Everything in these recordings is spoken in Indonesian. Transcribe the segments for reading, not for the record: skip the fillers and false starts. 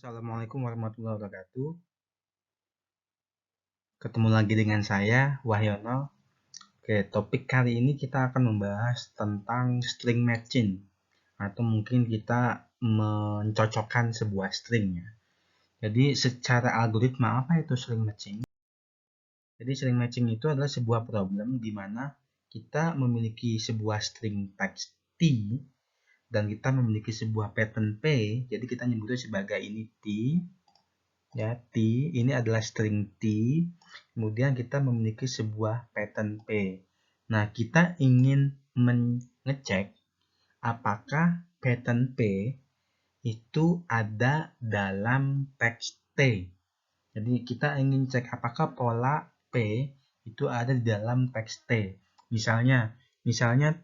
Assalamualaikum warahmatullahi wabarakatuh. Ketemu lagi dengan saya, Wahyono. Oke, topik kali ini kita akan membahas tentang string matching, atau mungkin kita mencocokkan sebuah string ya. Jadi secara algoritma apa itu string matching? Jadi string matching itu adalah sebuah problem di mana kita memiliki sebuah string teks T dan kita memiliki sebuah pattern P. Jadi kita nyebutnya sebagai ini T. Ya, T ini adalah string T, kemudian kita memiliki sebuah pattern P. Nah, kita ingin mengecek apakah pattern P itu ada dalam teks T. Jadi kita ingin cek apakah pola P itu ada di dalam teks T. Misalnya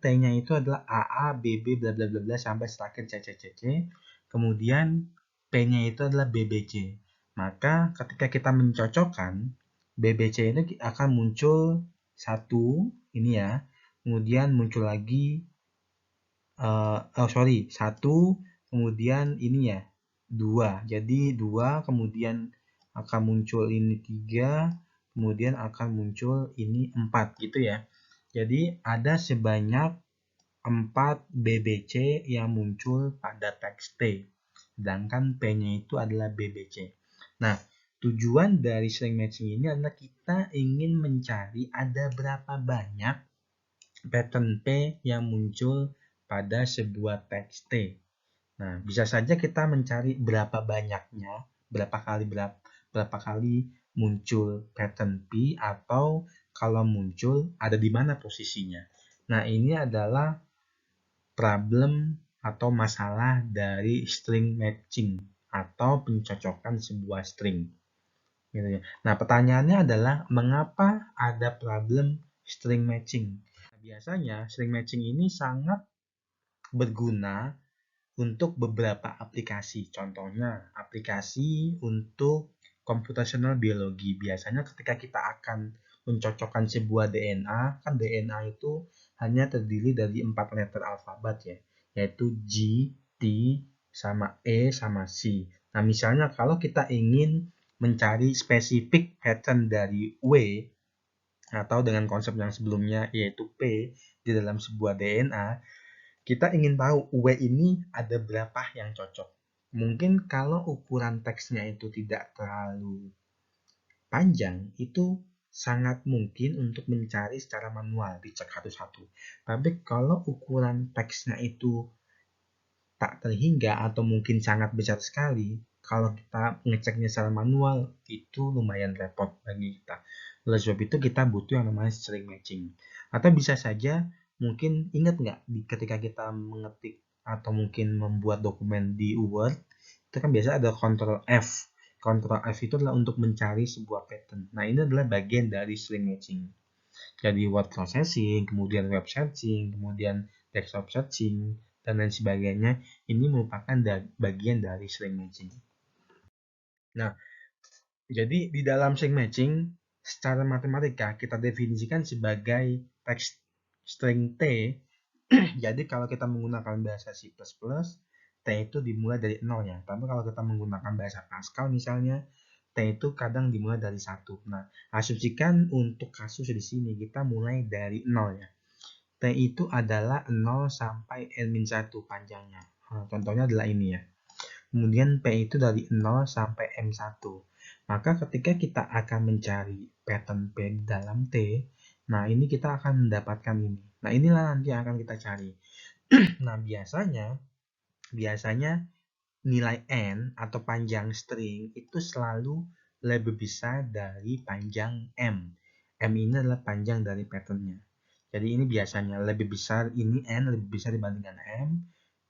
T-nya itu adalah AA, BB, bla bla bla bla sampai terakhir CCCC. Kemudian P-nya itu adalah BBC. Maka ketika kita mencocokkan, BBC itu akan muncul satu ini ya. Kemudian muncul lagi satu, kemudian ini ya, 2. Jadi 2, kemudian akan muncul ini 3, kemudian akan muncul ini 4 gitu ya. Jadi ada sebanyak 4 BBC yang muncul pada teks T, sedangkan P-nya itu adalah BBC. Nah, tujuan dari string matching ini adalah kita ingin mencari ada berapa banyak pattern P yang muncul pada sebuah teks T. Nah, bisa saja kita mencari berapa banyaknya, berapa kali muncul pattern P, atau kalau muncul ada di mana posisinya. Nah, ini adalah problem atau masalah dari string matching atau pencocokan sebuah string. Nah, pertanyaannya adalah mengapa ada problem string matching? Nah, biasanya string matching ini sangat berguna untuk beberapa aplikasi. Contohnya, aplikasi untuk computational biologi. Biasanya ketika kita akan mencocokkan sebuah DNA, kan DNA itu hanya terdiri dari 4 letter alfabet ya, yaitu G, T, sama E, sama C. Nah, misalnya kalau kita ingin mencari spesifik pattern dari W, atau dengan konsep yang sebelumnya yaitu P di dalam sebuah DNA, kita ingin tahu W ini ada berapa yang cocok. Mungkin kalau ukuran teksnya itu tidak terlalu panjang, itu sangat mungkin untuk mencari secara manual, dicek satu-satu. Tapi kalau ukuran teksnya itu tak terhingga atau mungkin sangat besar sekali, kalau kita ngeceknya secara manual, itu lumayan repot bagi kita. Oleh sebab itu kita butuh yang namanya string matching. Atau bisa saja, mungkin ingat nggak ketika kita mengetik atau mungkin membuat dokumen di Word, itu kan biasa ada Ctrl F. Ctrl F itu adalah untuk mencari sebuah pattern. Nah, ini adalah bagian dari string matching. Jadi word processing, kemudian web searching, kemudian desktop searching, dan lain sebagainya. Ini merupakan bagian dari string matching. Nah, jadi di dalam string matching, secara matematika kita definisikan sebagai text string T. Jadi kalau kita menggunakan bahasa C++, T itu dimulai dari 0 ya. Tapi kalau kita menggunakan bahasa Pascal misalnya, T itu kadang dimulai dari 1. Nah, asumsikan untuk kasus di sini kita mulai dari 0 ya. T itu adalah 0 sampai N-1 panjangnya. Nah, contohnya adalah ini ya. Kemudian P itu dari 0 sampai M1. Maka ketika kita akan mencari pattern P dalam T, nah ini kita akan mendapatkan ini. Nah, inilah nanti yang akan kita cari. Nah, biasanya nilai N atau panjang string itu selalu lebih besar dari panjang M. M ini adalah panjang dari patternnya. Jadi ini biasanya lebih besar, ini N lebih besar dibandingkan M.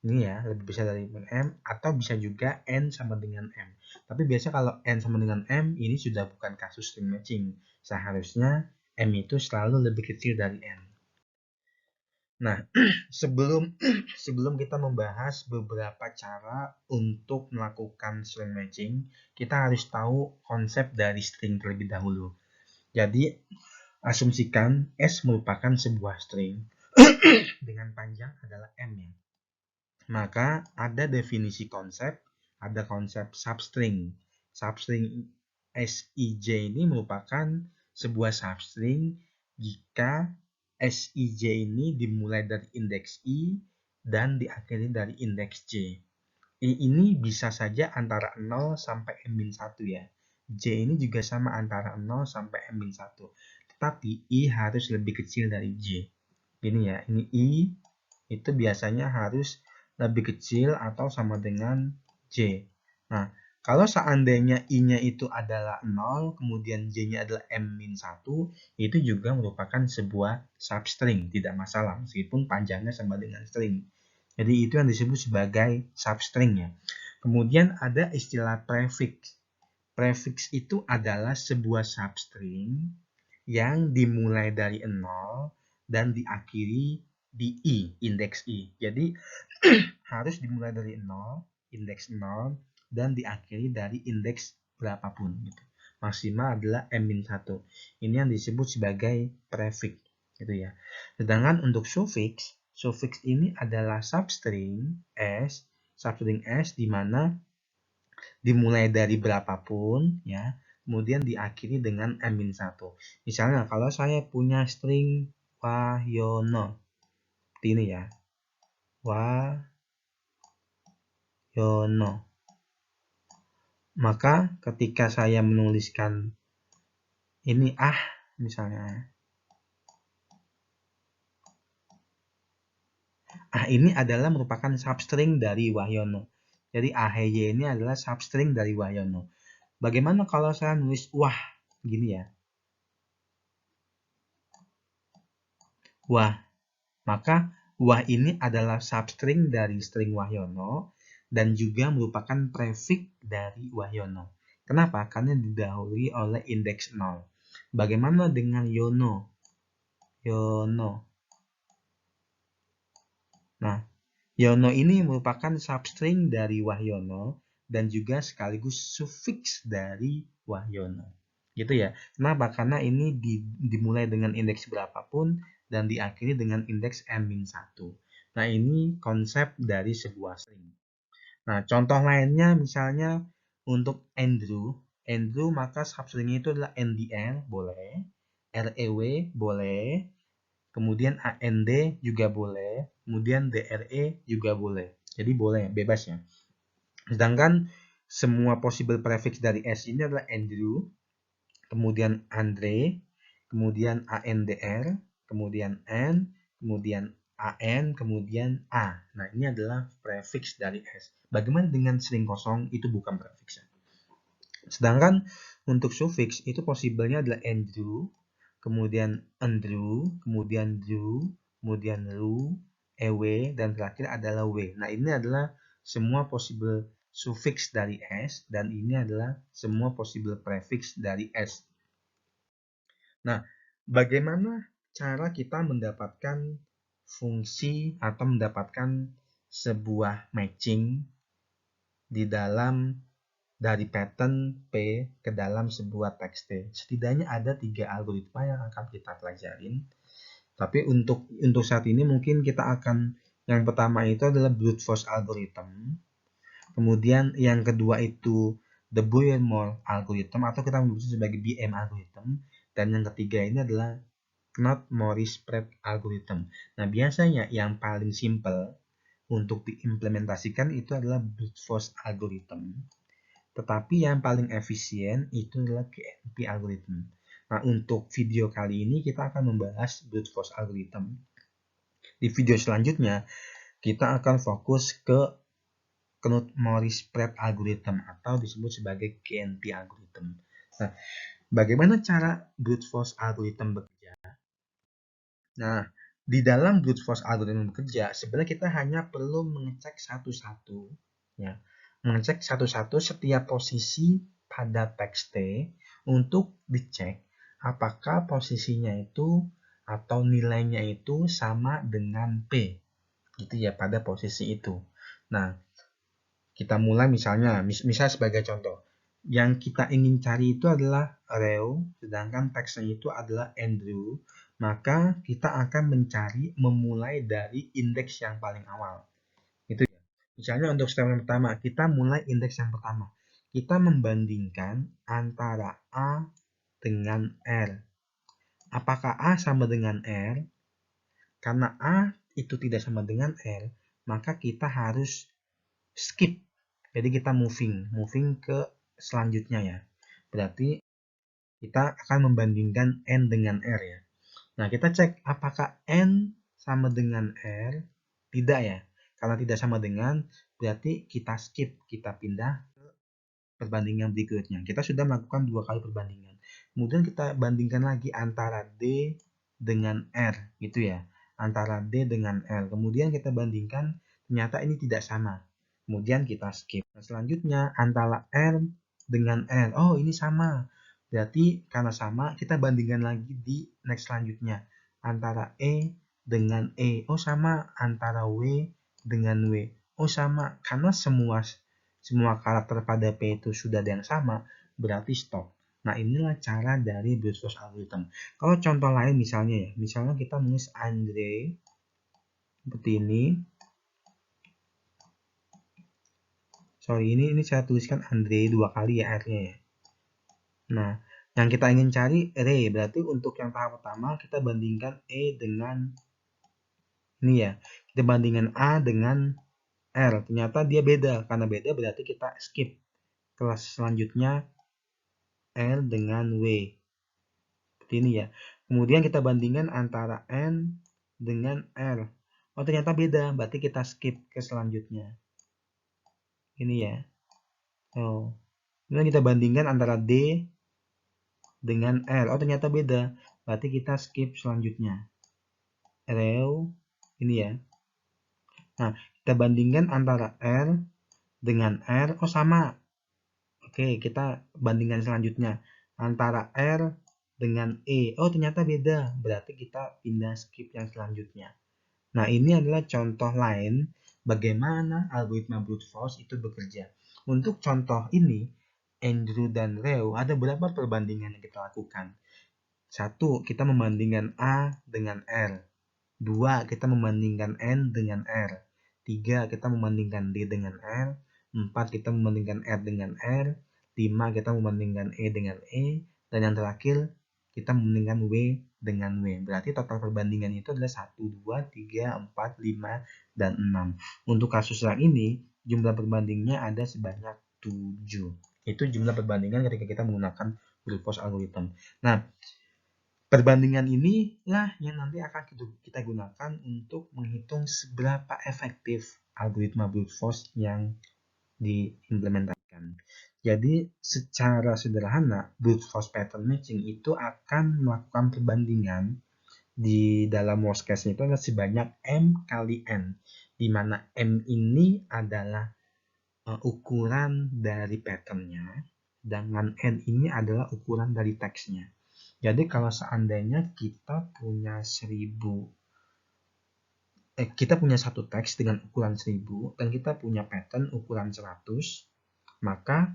Ini ya, lebih besar dari M, atau bisa juga N sama dengan M. Tapi biasa kalau N sama dengan M, ini sudah bukan kasus string matching. Seharusnya M itu selalu lebih kecil dari N. Nah, sebelum kita membahas beberapa cara untuk melakukan string matching, kita harus tahu konsep dari string terlebih dahulu. Jadi, asumsikan S merupakan sebuah string dengan panjang adalah M ya. Maka ada definisi konsep ada konsep substring. Substring SIJ ini merupakan sebuah substring jika SIJ ini dimulai dari indeks I dan diakhiri dari indeks J. I ini bisa saja antara 0 sampai M-1 ya. J ini juga sama antara 0 sampai M-1. Tetapi I harus lebih kecil dari J. Gini ya, ini I itu biasanya harus lebih kecil atau sama dengan J. Nah, kalau seandainya I-nya itu adalah 0, kemudian J-nya adalah M-1, itu juga merupakan sebuah substring, tidak masalah, meskipun panjangnya sama dengan string. Jadi itu yang disebut sebagai substring ya. Kemudian ada istilah prefix. Prefix itu adalah sebuah substring yang dimulai dari 0 dan diakhiri di I, indeks I. Jadi harus dimulai dari 0, indeks 0, dan diakhiri dari indeks berapapun. Gitu. Maksimal adalah M-1. Ini yang disebut sebagai prefix. Gitu ya. Sedangkan untuk suffix, suffix ini adalah substring S di mana dimulai dari berapapun, ya, kemudian diakhiri dengan M-1. Misalnya kalau saya punya string Wahyono, seperti ini ya, Wahyono. Maka ketika saya menuliskan ini misalnya, ini adalah merupakan substring dari Wahyono. Jadi AHY ini adalah substring dari Wahyono. Bagaimana kalau saya nulis wah, gini ya, wah. Maka wah ini adalah substring dari string Wahyono dan juga merupakan prefix dari Wahyono. Kenapa? Karena didahului oleh indeks 0. Bagaimana dengan Yono? Yono. Nah, Yono ini merupakan substring dari Wahyono dan juga sekaligus suffix dari Wahyono. Gitu ya. Kenapa? Karena ini dimulai dengan indeks berapapun dan diakhiri dengan indeks M-1. Nah, ini konsep dari sebuah string. Nah, contoh lainnya misalnya untuk Andrew maka substringnya itu adalah NDL, boleh, REW, boleh, kemudian AND juga boleh, kemudian DRE juga boleh. Jadi boleh, bebas ya. Sedangkan semua possible prefix dari S ini adalah Andrew, kemudian Andre, kemudian ANDR, kemudian N, kemudian AN, kemudian A. Nah, ini adalah prefix dari S. Bagaimana dengan string kosong? Itu bukan prefix. Sedangkan untuk suffix itu possible-nya adalah Andrew, kemudian Andrew, kemudian Drew, kemudian Lu, EW, dan terakhir adalah W. Nah, ini adalah semua possible suffix dari S, dan ini adalah semua possible prefix dari S. Nah, bagaimana cara kita mendapatkan fungsi atau mendapatkan sebuah matching di dalam dari pattern P ke dalam sebuah teks T? Setidaknya ada 3 algoritma yang akan kita pelajarin. Tapi untuk saat ini mungkin kita akan, yang pertama itu adalah brute force algorithm. Kemudian yang kedua itu the Boyer-Moore algorithm atau kita menyebutnya sebagai BM algorithm. Dan yang ketiga ini adalah Knott-Morris-Pratt algorithm. Nah, biasanya yang paling simple untuk diimplementasikan itu adalah brute force algorithm. Tetapi yang paling efisien itu adalah KNP algorithm. Nah, untuk video kali ini kita akan membahas brute force algorithm. Di video selanjutnya, kita akan fokus ke Knott-Morris-Pratt algorithm atau disebut sebagai KNP algorithm. Nah, bagaimana cara brute force algorithm bekerja? Nah, di dalam brute force algorithm bekerja, sebenarnya kita hanya perlu mengecek satu-satu, ya, mengecek satu-satu setiap posisi pada teks T untuk dicek apakah posisinya itu atau nilainya itu sama dengan P, gitu ya, pada posisi itu. Nah, kita mulai misalnya, misal sebagai contoh, yang kita ingin cari itu adalah Reo, sedangkan teksnya itu adalah Andrew, maka kita akan memulai dari indeks yang paling awal. Itu ya. Misalnya untuk step yang pertama, kita mulai indeks yang pertama. Kita membandingkan antara A dengan R. Apakah A sama dengan R? Karena A itu tidak sama dengan R, maka kita harus skip. Jadi kita moving ke selanjutnya ya. Berarti kita akan membandingkan N dengan R ya. Nah, kita cek apakah N sama dengan R. Tidak ya. Karena tidak sama dengan, berarti kita skip, kita pindah ke perbandingan berikutnya. Kita sudah melakukan 2 kali perbandingan. Kemudian kita bandingkan lagi antara D dengan R, gitu ya. Antara D dengan R. Kemudian kita bandingkan, ternyata ini tidak sama. Kemudian kita skip. Nah, selanjutnya antara R dengan R. Oh, ini sama. Berarti karena sama, kita bandingkan lagi di next selanjutnya. Antara E dengan E. Oh, sama. Antara W dengan W. Oh, sama. Karena semua karakter pada P itu sudah ada yang sama, berarti stop. Nah, inilah cara dari brute force algorithm. Kalau contoh lain misalnya ya, misalnya kita menulis Andre seperti ini. Sorry, ini saya tuliskan Andre 2 kali ya R-nya ya. Nah, yang kita ingin cari Ray, berarti untuk yang tahap pertama kita bandingkan E dengan ini ya. Kita bandingkan A dengan R. Ternyata dia beda. Karena beda berarti kita skip. Kelas selanjutnya R dengan W. Seperti ini ya. Kemudian kita bandingkan antara N dengan R. Oh, ternyata beda. Berarti kita skip ke selanjutnya. Ini ya. Oh. Kemudian kita bandingkan antara D dengan R. Oh, ternyata beda. Berarti kita skip selanjutnya. Rew. Ini ya. Nah, kita bandingkan antara R dengan R. Oh, sama. Oke, kita bandingkan selanjutnya. Antara R dengan E. Oh, ternyata beda. Berarti kita pindah skip yang selanjutnya. Nah, ini adalah contoh lain bagaimana algoritma brute force itu bekerja. Untuk contoh ini, Andrew dan Rew, ada berapa perbandingan yang kita lakukan? 1, kita membandingkan A dengan R. 2, kita membandingkan N dengan R. 3, kita membandingkan D dengan R. 4, kita membandingkan R dengan R. 5, kita membandingkan E dengan E. Dan yang terakhir, kita membandingkan W dengan W. Berarti total perbandingan itu adalah 1, 2, 3, 4, 5, dan 6. Untuk kasus yang ini, jumlah perbandingnya ada sebanyak 7. Itu jumlah perbandingan ketika kita menggunakan brute force algorithm. Nah, perbandingan inilah yang nanti akan kita gunakan untuk menghitung seberapa efektif algoritma brute force yang diimplementasikan. Jadi secara sederhana, brute force pattern matching itu akan melakukan perbandingan di dalam worst case itu adalah sebanyak M kali N, di mana M ini adalah ukuran dari patternnya, sedangkan N ini adalah ukuran dari teksnya. Jadi kalau seandainya kita punya kita punya satu teks dengan ukuran 1000 dan kita punya pattern ukuran 100, maka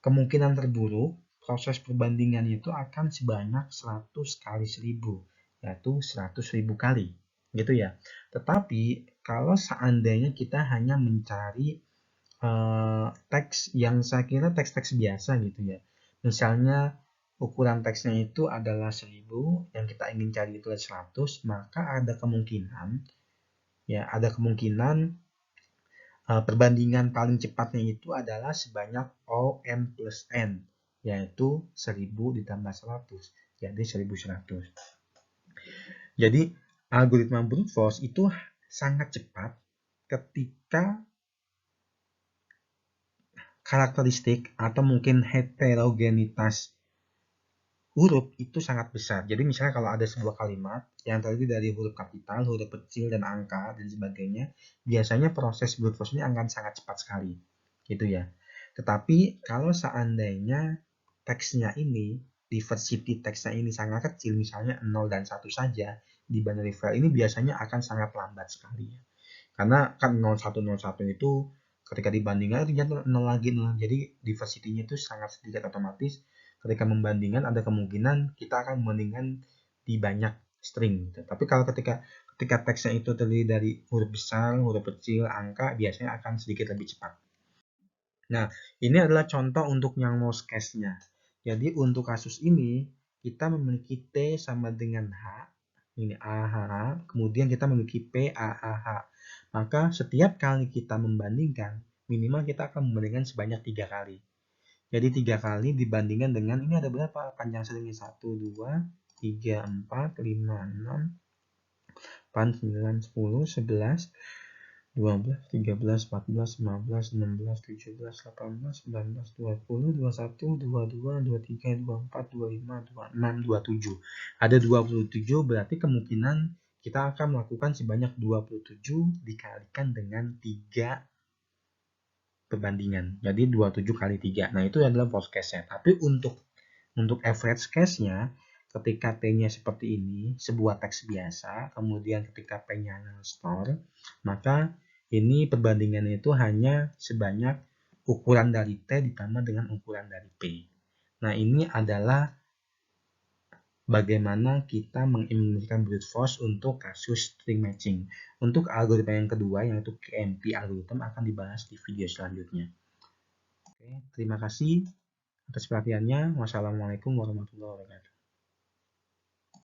kemungkinan terburuk proses perbandingan itu akan sebanyak 100 kali 1000, yaitu 100.000 kali, gitu ya. Tetapi kalau seandainya kita hanya mencari teks yang saya kira teks-teks biasa gitu ya, misalnya ukuran teksnya itu adalah 1000, yang kita ingin cari itu adalah 100, maka ada kemungkinan perbandingan paling cepatnya itu adalah sebanyak OM plus N, yaitu 1000 ditambah 100, jadi 1100. Jadi algoritma brute force itu sangat cepat ketika karakteristik atau mungkin heterogenitas huruf itu sangat besar. Jadi misalnya kalau ada sebuah kalimat yang terdiri dari huruf kapital, huruf kecil, dan angka, dan sebagainya, biasanya proses brute force ini akan sangat cepat sekali. Gitu ya. Tetapi kalau seandainya teksnya ini, diversity teksnya ini sangat kecil, misalnya 0 dan 1 saja, di binary file ini biasanya akan sangat lambat sekali. Karena kan 0101 itu ketika dibandingkan ternyata 0 lagi 0. Jadi diversity-nya itu sangat sedikit, otomatis ketika membandingkan ada kemungkinan kita akan membandingkan di banyak string gitu. Tapi kalau ketika ketika teksnya itu terdiri dari huruf besar, huruf kecil, angka, biasanya akan sedikit lebih cepat. Nah, ini adalah contoh untuk yang most case-nya. Jadi untuk kasus ini, kita memiliki T sama dengan H, ini AH, kemudian kita memiliki P, AAH. Maka setiap kali kita membandingkan, minimal kita akan membandingkan sebanyak 3 kali. Jadi 3 kali dibandingkan dengan, ini ada berapa panjang seringnya? 1, 2, 3, 4, 5, 6, 8, 9, 10, 11, 12, 13, 14, 15, 16, 17, 18, 19, 20, 21, 22, 23, 24, 25, 26, 27. Ada 27, berarti kemungkinan kita akan melakukan sebanyak 27 dikalikan dengan 3 perbandingan. Jadi 27 kali 3. Nah, itu adalah worst case-nya. Tapi untuk average case-nya, ketika T-nya seperti ini, sebuah teks biasa, kemudian ketika P-nya store, maka ini perbandingannya itu hanya sebanyak ukuran dari T ditambah dengan ukuran dari P. Nah, ini adalah bagaimana kita mengimplementasikan brute force untuk kasus string matching. Untuk algoritma yang kedua, yaitu KMP algorithm, akan dibahas di video selanjutnya. Oke, terima kasih atas perhatiannya. Wassalamualaikum warahmatullahi wabarakatuh.